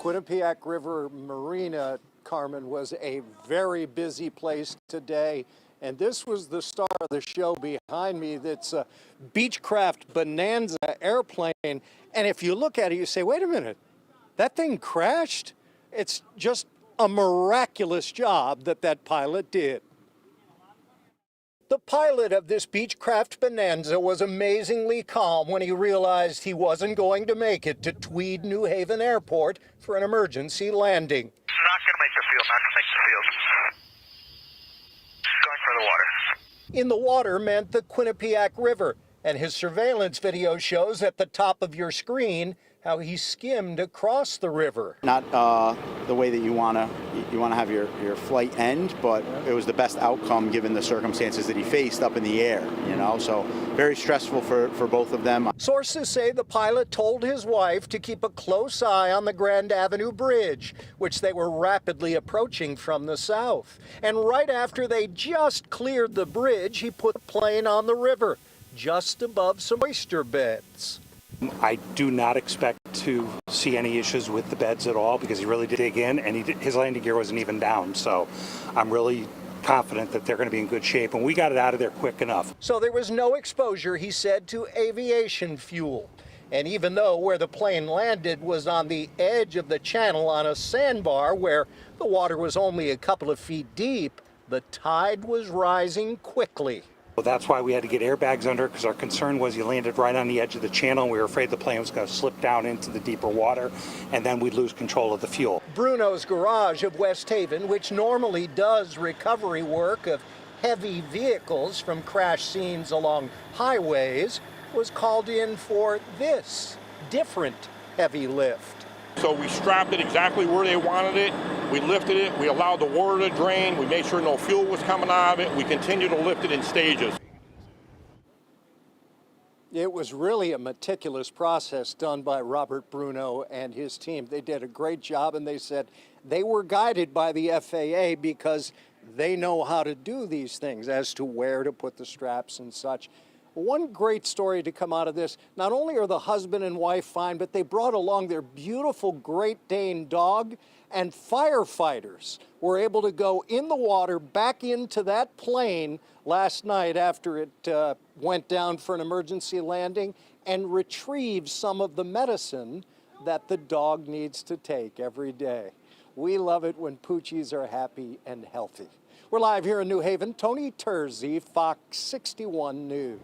Quinnipiac River Marina, Carmen, was a very busy place today. And this was the star of the show behind me. That's a Beechcraft Bonanza airplane. And if you look at it, you say, wait a minute, that thing crashed? It's just a miraculous job that pilot did. The pilot of this Beechcraft Bonanza was amazingly calm when he realized he wasn't going to make it to Tweed New Haven Airport for an emergency landing. Not going to make the field, not going to make the field. Going for the water. In the water meant the Quinnipiac River, and his surveillance video shows at the top of your screen how he skimmed across the river. Not the way that you want to have your flight end, but it was the best outcome given the circumstances that he faced up in the air, you know, so very stressful for both of them. Sources say the pilot told his wife to keep a close eye on the Grand Avenue Bridge, which they were rapidly approaching from the south. And right after they just cleared the bridge, he put the plane on the river, just above some oyster beds. I do not expect to see any issues with the beds at all because he really did dig in and his landing gear wasn't even down. So I'm really confident that they're going to be in good shape, and we got it out of there quick enough. So there was no exposure, he said, to aviation fuel. And even though where the plane landed was on the edge of the channel on a sandbar where the water was only a couple of feet deep, the tide was rising quickly. Well, that's why we had to get airbags under, because our concern was you landed right on the edge of the channel, and we were afraid the plane was going to slip down into the deeper water, and then we'd lose control of the fuel. Bruno's Garage of West Haven, which normally does recovery work of heavy vehicles from crash scenes along highways, was called in for this different heavy lift. So we strapped it exactly where they wanted it. We lifted it. We allowed the water to drain. We made sure no fuel was coming out of it. We continued to lift it in stages. It was really a meticulous process done by Robert Bruno and his team. They did a great job, and they said they were guided by the FAA because they know how to do these things as to where to put the straps and such. One great story to come out of this, not only are the husband and wife fine, but they brought along their beautiful Great Dane dog, and firefighters were able to go in the water back into that plane last night after it went down for an emergency landing and retrieve some of the medicine that the dog needs to take every day. We love it when Poochies are happy and healthy. We're live here in New Haven. Tony Terzi, Fox 61 News.